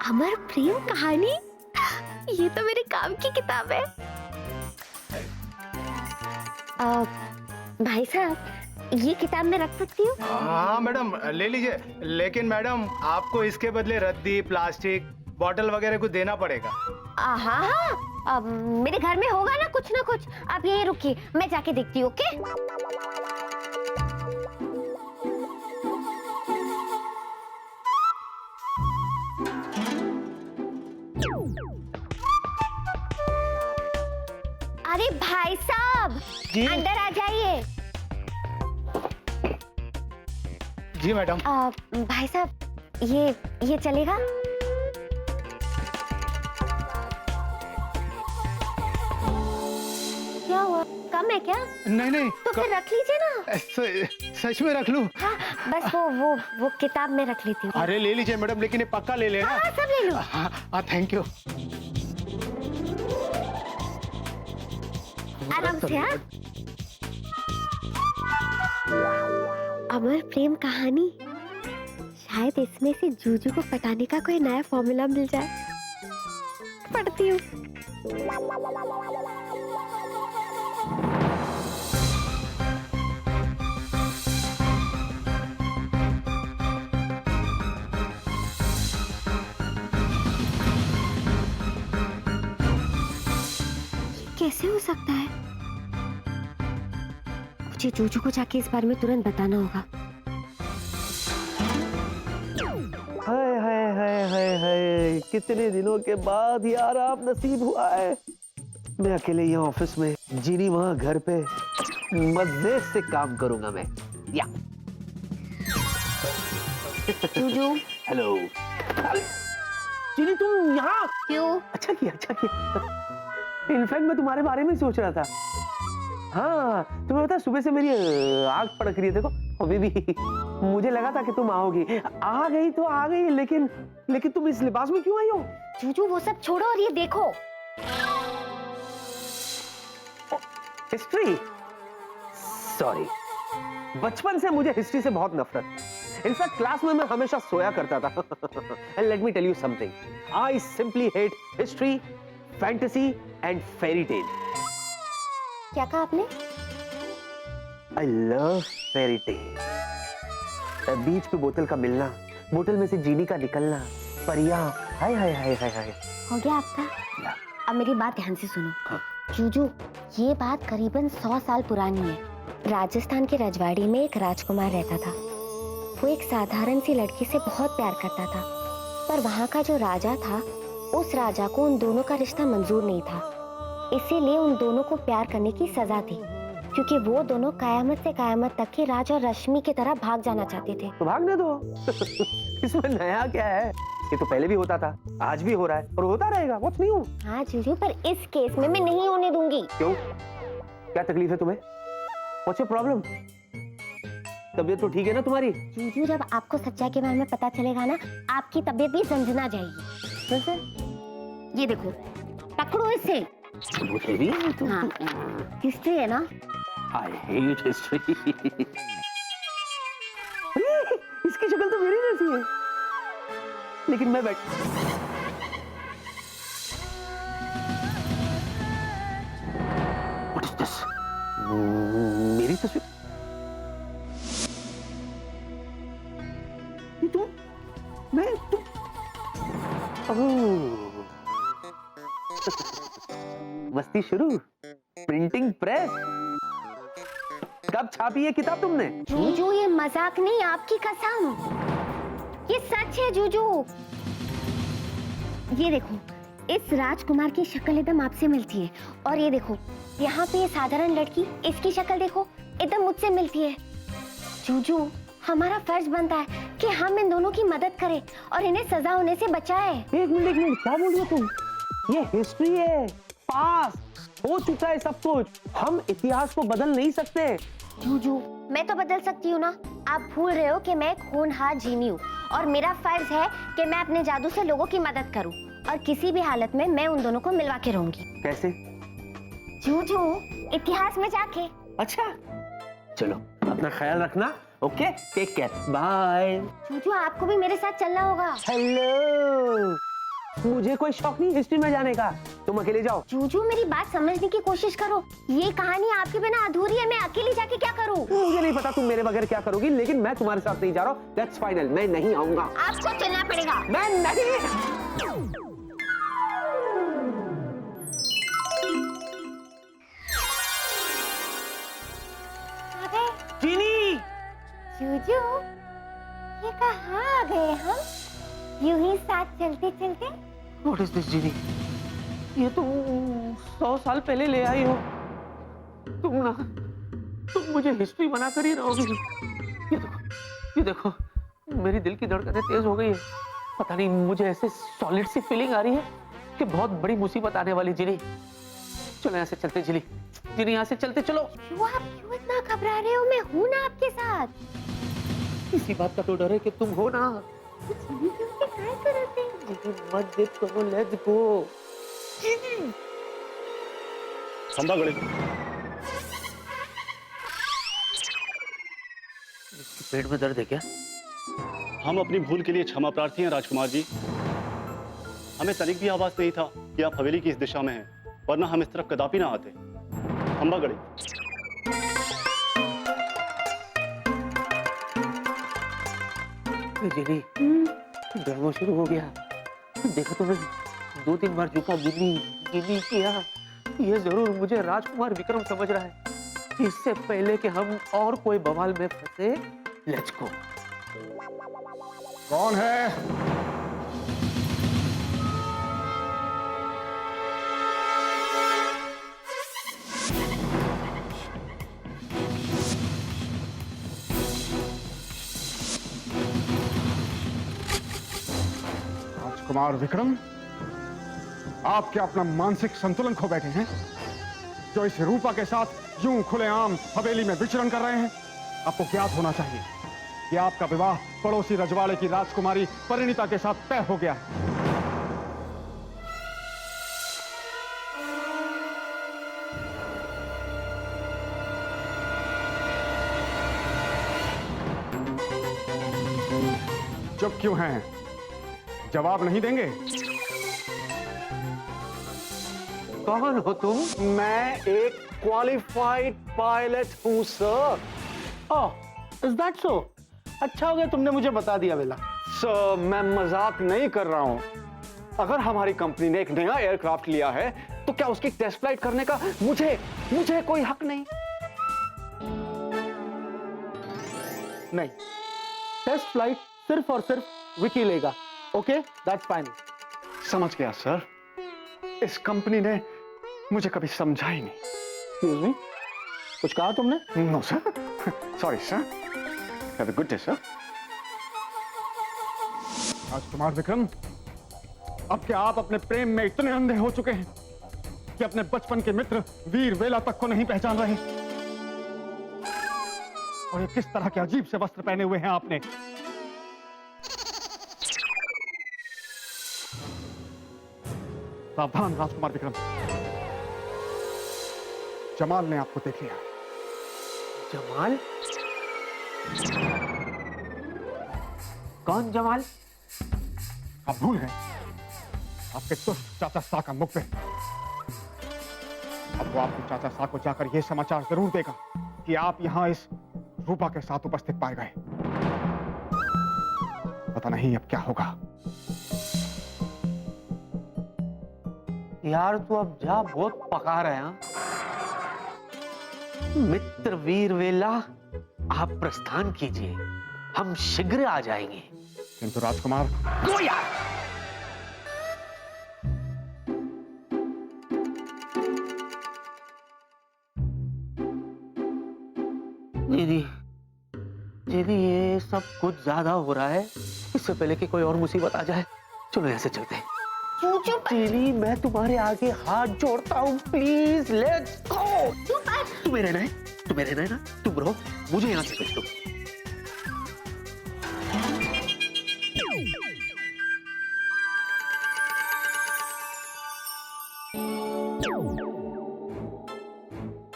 अमर प्रेम कहानी, ये तो मेरे काम की किताब है। भाई साहब, ये किताब मैं रख सकती हूँ? हाँ मैडम ले लीजिए, लेकिन मैडम आपको इसके बदले रद्दी, प्लास्टिक, बॉटल वगैरह कुछ देना पड़ेगा। हाँ हाँ, मेरे घर में होगा ना कुछ। आप यही रुकिए, मैं जाके देखती हूँ। ओके? अरे भाई साहब, अंदर आ जाइए। जी मैडम। भाई साहब, ये चलेगा? क्या हुआ, कम है क्या? नहीं तो फिर रख लीजिए ना। सच में रख लूं? हाँ, बस वो किताब में रख लेती हूँ। अरे ले लीजिए मैडम, लेकिन ये पक्का ले लेना। हाँ, सब ले लो। हाँ थैंक यू। आराम से। हाँ, अमर प्रेम कहानी, शायद इसमें से जूजू को पटाने का कोई नया फॉर्मूला मिल जाए। पढ़ती हूँ। कैसे हो सकता है? मुझे जूजू को जाके इस बारे में तुरंत बताना होगा। हाय हाय हाय हाय हाय, कितने दिनों के बाद यार आप नसीब हुआ है। मैं अकेले यहाँ ऑफिस में, जीनी वहाँ घर पे, मजे से काम करूंगा मैं। या जूजू। हेलो जीनी, तुम यहाँ? क्यों? अच्छा किया। इनफैक्ट मैं तुम्हारे बारे में सोच रहा था। हाँ, तुम्हें पता है सुबह से मेरी आंख पड़क रही है। देखो अभी भी मुझे लगा था कि तुम आओगी। आ गई तो आ गई, लेकिन तुम इस लिबास में क्यों आई हो? जूजू वो सब छोड़ो और ये देखो। हिस्ट्री? सॉरी, बचपन से मुझे हिस्ट्री से बहुत नफरत। इनफैक्ट क्लास में मैं हमेशा सोया करता था। And let me tell you something, I simply hate history, fantasy and fairy tale. क्या कहा आपने? I love fairy tale. बीच पे बोतल का मिलना, बोतल में से जीनी का निकलना, परियां, हाय हाय हाय हाय हाय। हो गया आपका? अब मेरी बात ध्यान से सुनो। हाँ। जूजू, ये बात करीबन 100 साल पुरानी है। राजस्थान के रजवाड़ी में एक राजकुमार रहता था। वो एक साधारण सी लड़की से बहुत प्यार करता था, पर वहाँ का जो राजा था, उस राजा को उन दोनों का रिश्ता मंजूर नहीं था। इसीलिए उन दोनों को प्यार करने की सजा थी, क्योंकि वो दोनों कयामत से कयामत तक के राजा और रश्मि की तरह भाग जाना चाहते थे। तो भागने दो। इसमें नया क्या है? ये तो पहले भी होता था, आज भी हो रहा है और होता रहेगा। What's new? हाँ जूजू, पर इस केस में मैं नहीं होने दूंगी। क्यों? क्या तकलीफ है तुम्हें? What's your problem? तबीयत तो ठीक है ना तुम्हारी? जूजू, जब आपको सच्चाई के बारे में पता चलेगा ना, आपकी तबीयत भी झंझना जाएगी। कैसे? ये देखो, पकड़ो इसे। हाँ, हिस्ट्री है ना? I hate history. इसकी शक्ल तो मेरी जैसी है, लेकिन मैं What is this? मेरी तस्वीर? ये तुम? मैं तुम? मस्ती शुरू। Printing press. कब छापी है किताब तुमने? जूजू, ये मजाक नहीं, आपकी कसम, ये सच है। जूजू, ये देखो, इस राजकुमार की शक्ल एकदम आपसे मिलती है, और ये देखो, यहाँ पे ये साधारण लड़की, इसकी शक्ल देखो, एकदम मुझसे मिलती है। जूजू, हमारा फर्ज बनता है कि हम इन दोनों की मदद करें और इन्हें सजा होने से बचाएं। एक मिनट, क्या बोल रहे हो तुम? ये हिस्ट्री है, पास हो चुका है सब कुछ। हम इतिहास को बदल नहीं सकते। जूजू, मैं तो बदल सकती हूँ ना। आप भूल रहे हो कि मैं एक होनहार जीनी हूँ और मेरा फर्ज है कि मैं अपने जादू से लोगों की मदद करूँ, और किसी भी हालत में मैं उन दोनों को मिलवा के रहूंगी। कैसे? जूजू, इतिहास में जाके। अच्छा, चलो अपना ख्याल रखना। Okay, take care, bye. Juju, आपको भी मेरे साथ चलना होगा। हेलो, मुझे कोई शौक नहीं हिस्ट्री में जाने का, तुम अकेले जाओ। जूजू मेरी बात समझने की कोशिश करो, ये कहानी आपके बिना अधूरी है। मैं अकेली जाके क्या करूं? मुझे नहीं पता तुम मेरे बगैर क्या करोगी, लेकिन मैं तुम्हारे साथ नहीं जा रहा हूँ। दैट्स फाइनल, मैं नहीं आऊंगा। आपको चलना पड़ेगा। मैं नहीं। चीनी, जूजू, ये कहाँ आ गए हम? यूं ही साथ चलते चलते। व्हाट इज दिस जीनी? ये तुम 100 साल पहले ले आई हो। तुम मुझे हिस्ट्री बना कर ही रहोगी। ये देखो मेरी दिल की धड़कनें तेज हो गई है। पता नहीं मुझे ऐसे सॉलिड सी फीलिंग आ रही है कि बहुत बड़ी मुसीबत आने वाली। जीनी चलो यहाँ से चलते। जीनी यहाँ से चलते चलो। क्यों आप क्यों इतना घबरा रहे हो? मैं हूं ना आपके साथ। इसी बात का तो डर है कि तुम हो ना। जीनी क्यों ट्राई करते हैं? जीनी मत जिद करो, लेट्स गो। खंबा गड़े। इसके पेट में दर्द है क्या? हम अपनी भूल के लिए क्षमा प्रार्थी हैं राजकुमार जी। हमें तनिक भी आवाज नहीं था कि आप हवेली की इस दिशा में हैं, वरना हम इस तरफ कदापि ना आते। खंबा गड़े। जीनी डरना शुरू हो गया। देखो तुमने 2-3 बार झुका गिनी किया। ये जरूर मुझे राजकुमार विक्रम समझ रहा है। इससे पहले कि हम और कोई बवाल में फंसे, लेट्स गो। कौन है? राजकुमार विक्रम, आप क्या अपना मानसिक संतुलन खो बैठे हैं जो इस रूपा के साथ यूं खुलेआम हवेली में विचरण कर रहे हैं? आपको ज्ञात होना चाहिए कि आपका विवाह पड़ोसी रजवाड़े की राजकुमारी परिणीता के साथ तय हो गया है। चुप क्यों हैं? जवाब नहीं देंगे? कौन हो तुम? मैं एक क्वालिफाइड पायलट हूं sir. Oh, is that so? अच्छा हो गया तुमने मुझे बता दिया बेला। सर मैं मजाक नहीं कर रहा हूं। अगर हमारी कंपनी ने एक नया एयरक्राफ्ट लिया है तो क्या उसकी टेस्ट फ्लाइट करने का मुझे कोई हक नहीं? नहीं, टेस्ट फ्लाइट सिर्फ और सिर्फ विकी लेगा। Okay, that's fine. समझ गया सर। इस कंपनी ने मुझे कभी समझा ही नहीं। एक्सक्यूज मी, कुछ कहा तुमने? No sir, sorry sir. Have a good day sir. Rajkumar Vikram, अब क्या आप अपने प्रेम में इतने अंधे हो चुके हैं कि अपने बचपन के मित्र वीर वेला तक को नहीं पहचान रहे? और ये किस तरह के अजीब से वस्त्र पहने हुए हैं आपने? सावधान राजकुमार विक्रम, जमाल ने आपको देख लिया। जमाल? कौन जमाल? आप भूल गए आपके दुष्ट चाचा सा का मुख पे। अब वो आपके चाचा सा को जाकर यह समाचार जरूर देगा कि आप यहां इस रूपा के साथ उपस्थित पाए गए। पता नहीं अब क्या होगा। यार तू अब जा, बहुत पका रहे हैं। मित्र वीर वेला, आप प्रस्थान कीजिए, हम शीघ्र आ जाएंगे। किंतु राजकुमार, गो यार। दीदी दीदी, ये सब कुछ ज्यादा हो रहा है। इससे पहले कि कोई और मुसीबत आ जाए, चलो यहाँ से चलते हैं। चीनी, मैं तुम्हारे आगे हाथ जोड़ता हूँ, प्लीज लेट्स गो। तुम्हें रहना है, तुम्हें रहना है ना, तुम रहो, मुझे यहाँ से भेज दो।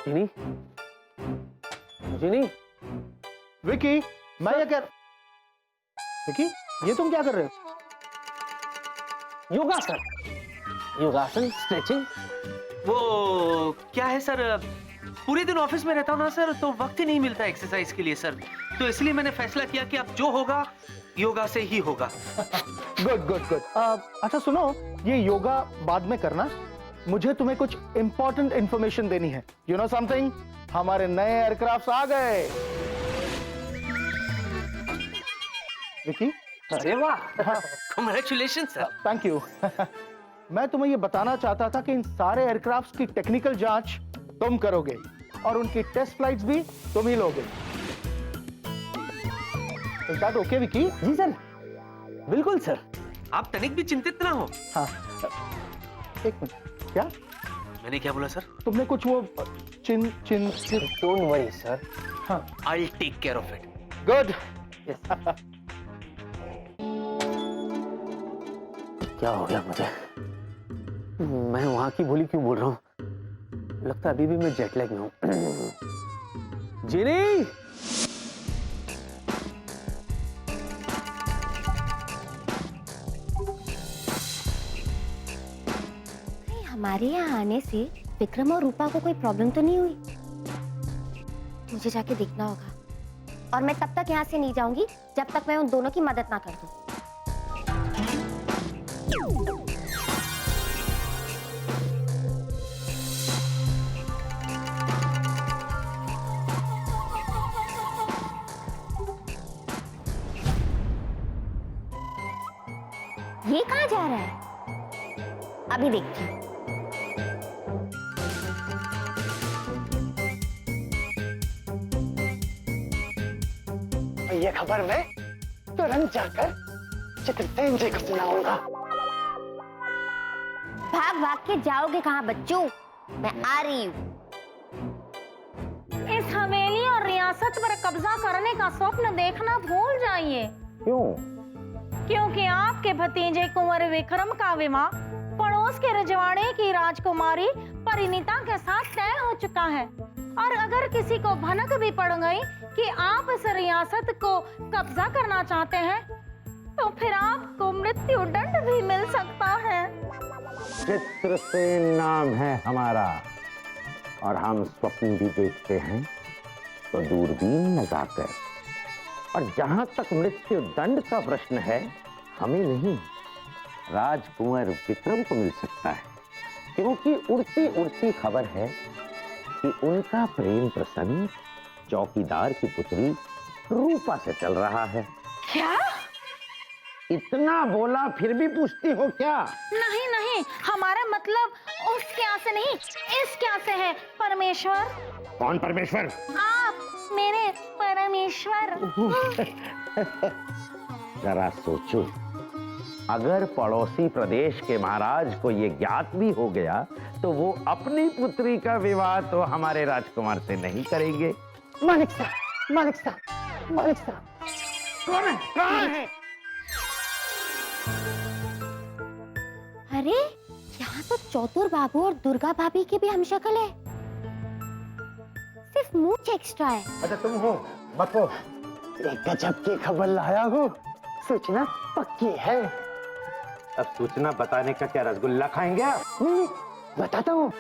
चीनी, चीनी, विकी, मैं ये कर विकी, ये तुम क्या कर रहे हो? योगासन, योगासन, स्ट्रेचिंग। वो क्या है सर, पूरे दिन ऑफिस में रहता हूँ ना सर, तो वक्त ही नहीं मिलता एक्सरसाइज के लिए सर, तो इसलिए मैंने फैसला किया कि अब जो होगा योगा से ही होगा। Good good good. अच्छा सुनो, ये योगा बाद में करना, मुझे तुम्हें कुछ इंपॉर्टेंट इंफॉर्मेशन देनी है। यू नो समथिंग, हमारे नए एयरक्राफ्ट आ गए। विकी, अरे वाह, कांग्रेचुलेशन सर। Thank you. मैं तुम्हें ये बताना चाहता था कि इन सारे एयरक्राफ्ट की टेक्निकल जांच तुम करोगे और उनकी टेस्ट फ्लाइट्स भी तुम ही लोगे। Is that okay Vicky? जी सर, बिल्कुल सर। आप तनिक भी चिंतित ना हो। हाँ, एक मिनट, क्या मैंने क्या बोला सर? तुमने कुछ वो चिन चिन डोंट वरी सर। हाँ, I take care of it. Good. क्या हो गया मुझे? मैं वहां की बोली क्यों बोल रहा हूँ? लगता है अभी भी मैं जेट लैग में हूँ। जिनी, हमारे यहाँ आने से विक्रम और रूपा को कोई प्रॉब्लम तो नहीं हुई? मुझे जाके देखना होगा, और मैं तब तक यहाँ से नहीं जाऊंगी जब तक मैं उन दोनों की मदद ना कर दूं। ये कहाँ जा रहा है? अभी देखती हूँ। ये खबर मैं तुरंत जाकर चित्रसेन जी को सुनाऊंगा। भाग भाग के जाओगे कहाँ बच्चों? मैं आ रही हूँ। इस हवेली और रियासत पर कब्जा करने का स्वप्न देखना भूल जाइए। क्यों? क्योंकि आपके भतीजे कुंवर विक्रम का विवाह पड़ोस के रजवाड़े की राजकुमारी परिणीता के साथ तय हो चुका है, और अगर किसी को भनक भी पड़ गई कि आप इस रियासत को कब्जा करना चाहते हैं, तो फिर आपको मृत्यु दंड भी मिल सकता है। चित्रसेन नाम है हमारा, और हम स्वप्न भी देखते हैं तो दूरबीन लगाकर। और जहां तक मृत्यु दंड का प्रश्न है, हमें नहीं, राजकुंवर विक्रम को मिल सकता है, क्योंकि उड़ती उड़ती खबर है कि उनका प्रेम प्रसंग चौकीदार की पुत्री रूपा से चल रहा है। क्या? इतना बोला फिर भी पूछती हो क्या? नहीं नहीं, हमारा मतलब उस क्या से नहीं, इस क्या से है परमेश्वर। कौन परमेश्वर? आप मेरे परमेश्वर। जरा सोचो, अगर पड़ोसी प्रदेश के महाराज को ये ज्ञात भी हो गया तो वो अपनी पुत्री का विवाह तो हमारे राजकुमार से नहीं करेंगे। मालिक साहब, मालिक साहब, मालिक साहब, कौन है? कहाँ है? अरे यहाँ तो चौतुर बाबू और दुर्गा भाभी की भी हमशक्ल है, सिर्फ मूंछ एक्स्ट्रा है। अच्छा तुम हो, मत हो। एक गजब की खबर लाया हूँ, सूचना पक्की है। अब सूचना बताने का क्या रसगुल्ला खाएंगे? नहीं, बताता हूँ।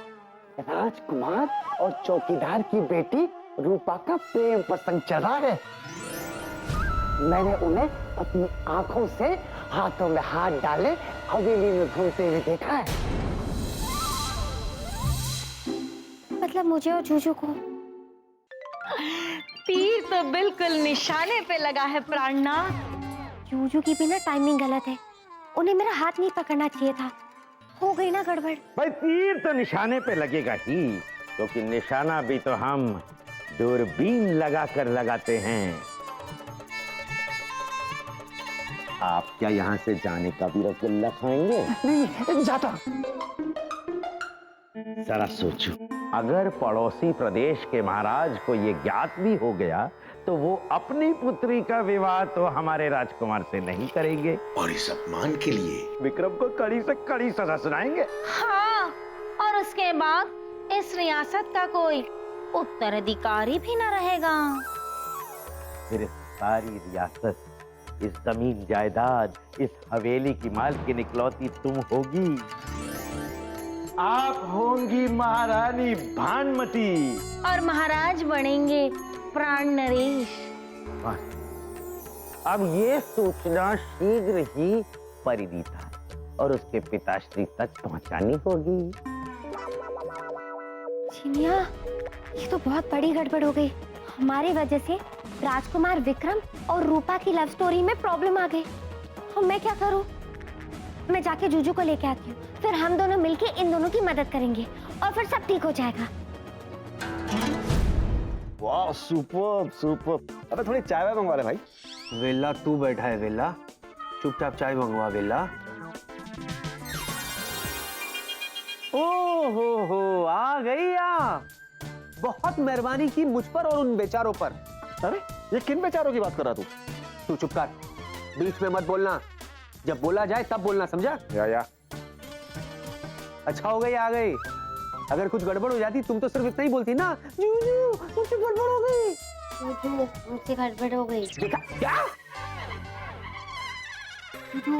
राजकुमार और चौकीदार की बेटी रूपा का प्रेम प्रसंग चल रहा है। मैंने उन्हें अपनी आंखों से हाथों में हाथ डाले हवेली में घूमते हुए देखा है। मतलब मुझे और जूजू को? तीर तो बिल्कुल निशाने पे लगा है प्राणनाथ। जूजू की भी ना टाइमिंग गलत है, उन्हें मेरा हाथ नहीं पकड़ना चाहिए था, हो गई ना गड़बड़। भाई तीर तो निशाने पे लगेगा ही, क्योंकि निशाना भी तो हम दूरबीन लगाकर लगाते हैं। आप क्या यहाँ से जाने का भी रसगुल्ला खाएंगे? नहीं, जाता। जरा सोचो, अगर पड़ोसी प्रदेश के महाराज को ये ज्ञात भी हो गया तो वो अपनी पुत्री का विवाह तो हमारे राजकुमार से नहीं करेंगे, और इस अपमान के लिए विक्रम को कड़ी से कड़ी सजा सुनाएंगे। हाँ, और उसके बाद इस रियासत का कोई उत्तराधिकारी भी न रहेगा। फिर सारी रियासत इस जमीन जायदाद, इस हवेली की मालकिन इकलौती तुम होगी। आप होंगी महारानी भानुमति। और महाराज बनेंगे प्राण नरेश। अब ये सूचना शीघ्र ही परिणीता और उसके पिताश्री तक पहुंचानी होगी। चिनिया, ये तो बहुत बड़ी गड़बड़ हो गई। हमारी वजह से राजकुमार विक्रम और रूपा की लव स्टोरी में प्रॉब्लम आ गई। अब मैं क्या करूं? मैं जाके जूजू को लेके आती हूँ, फिर हम दोनों मिलके इन दोनों की मदद करेंगे और फिर सब ठीक हो जाएगा। वाह, सुपर सुपर। अबे थोड़ी चाय वाय मंगवा ले भाई। वेला तू बैठा है वेला, चुपचाप चाय मंगवा वेला। ओ हो, आ गई आप। बहुत मेहरबानी की मुझ पर और उन बेचारों पर। अरे ये किन बेचारों की बात कर रहा तू? तू चुप कर, बीच में मत बोलना। जब बोला जाए तब बोलना, समझा? या अच्छा हो गई आ गई। अगर कुछ गड़बड़ हो जाती तुम तो सिर्फ इतना ही बोलती ना, जूजू मुझसे गड़बड़ हो गई। जूजू, मुझसे गड़बड़ हो गई। देखा क्या? जूजू,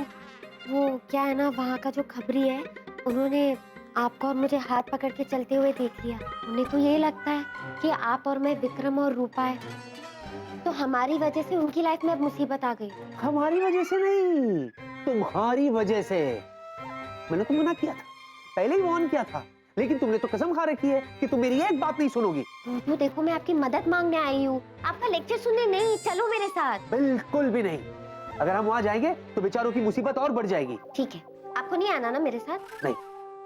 वो क्या है ना, वहाँ का जो खबरी है, उन्होंने आपको और मुझे हाथ पकड़ के चलते हुए देख लिया। उन्हें तो ये लगता है कि आप और मैं विक्रम और रूपा है, तो हमारी वजह से उनकी लाइफ में अब मुसीबत आ गई। हमारी वजह से नहीं, तुम्हारी वजह से। मैंने तो मना किया था, पहले ही वार्न किया था, लेकिन तुमने तो कसम खा रखी है कि तुम मेरी एक बात नहीं सुनोगी। जूजू देखो, मैं आपकी मदद मांगने आई हूँ, आपका लेक्चर सुनने नहीं। चलो मेरे साथ। बिल्कुल भी नहीं। अगर हम वहाँ जाएंगे तो बेचारों की मुसीबत और बढ़ जाएगी। ठीक है, आपको नहीं आना ना मेरे साथ? नहीं।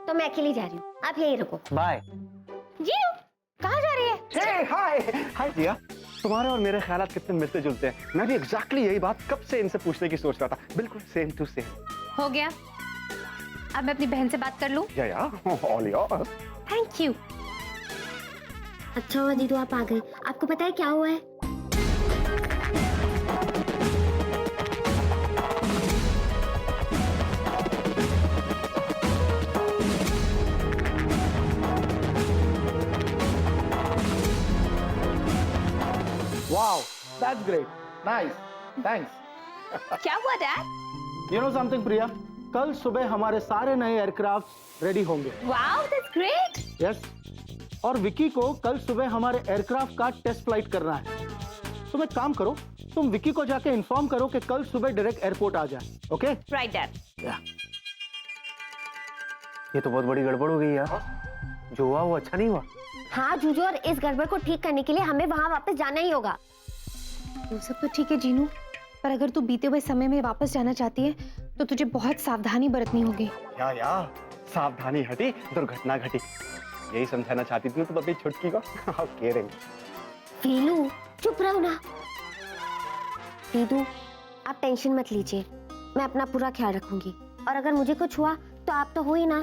तो मैं अकेली जा रही हूँ, आप यहीं रुको। बाय। जीनू, कहाँ जा रही है? हाय हाय जिया, तुम्हारे और मेरे ख्यालात कितने मिलते जुलते हैं। मैं भी एग्जैक्टली यही बात कब से इनसे पूछने की सोच रहा था। बिल्कुल सेम टू सेम। हो गया, अब मैं अपनी बहन से बात कर लूं? या ऑल योर्स। Thank you. अच्छा हुआ जीजू आप आ गए। आपको पता है क्या हुआ है? Wow, that's great, nice, thanks. क्या हुआ डैड? यू नो समथिंग प्रिया, कल सुबह हमारे सारे नए एयरक्राफ्ट रेडी होंगे। Wow, that's great. यस, और विकी को कल सुबह हमारे एयरक्राफ्ट का टेस्ट फ्लाइट करना है। तुम एक काम करो, तुम विकी को जाके इन्फॉर्म करो कि कल सुबह डायरेक्ट एयरपोर्ट आ जाए। ओके? Right dad. ये तो बहुत बड़ी गड़बड़ हो गई यार। जो हुआ वो अच्छा नहीं हुआ। हाँ जूजू, और इस गड़बड़ को ठीक करने के लिए हमें वहाँ वापस जाना ही होगा। वो सब तो ठीक है जीनू, पर अगर तू बीते हुए समय में वापस जाना चाहती है तो तुझे बहुत सावधानी बरतनी होगी। या सावधानी हटी, दुर्घटना घटी। यही समझाना चाहती थी तुम अपनी छुटकी को। How caring. वीलू, चुप रहो ना। दीदू, आप टेंशन मत लीजिए, मैं अपना पूरा ख्याल रखूंगी। और अगर मुझे कुछ हुआ तो आप तो हो ही ना।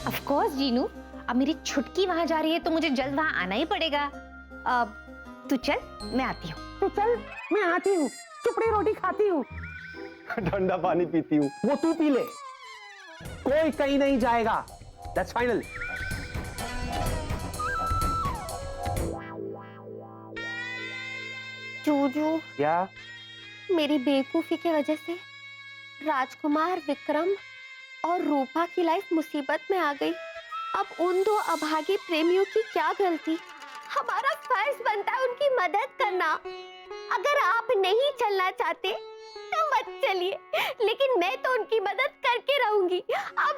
ऑफ कोर्स जीनू, अब मेरी छुटकी वहां जा रही है तो मुझे जल्द वहां आना ही पड़ेगा। अब तू चल, मैं आती हूँ। तो चल, मैं आती हूँ, चुपड़ी रोटी खाती हूँ, ठंडा पानी पीती हूँ। वो तू पी ले। कोई कहीं नहीं जाएगा। That's final. जूजू, क्या? मेरी बेवकूफी की वजह से राजकुमार विक्रम और रूपा की लाइफ मुसीबत में आ गई। अब उन दो अभागी प्रेमियों की क्या गलती? हमारा फर्ज बनता है उनकी मदद करना। अगर आप नहीं चलना चाहते तो मत चलिए, लेकिन मैं तो उनकी मदद करके रहूंगी। आप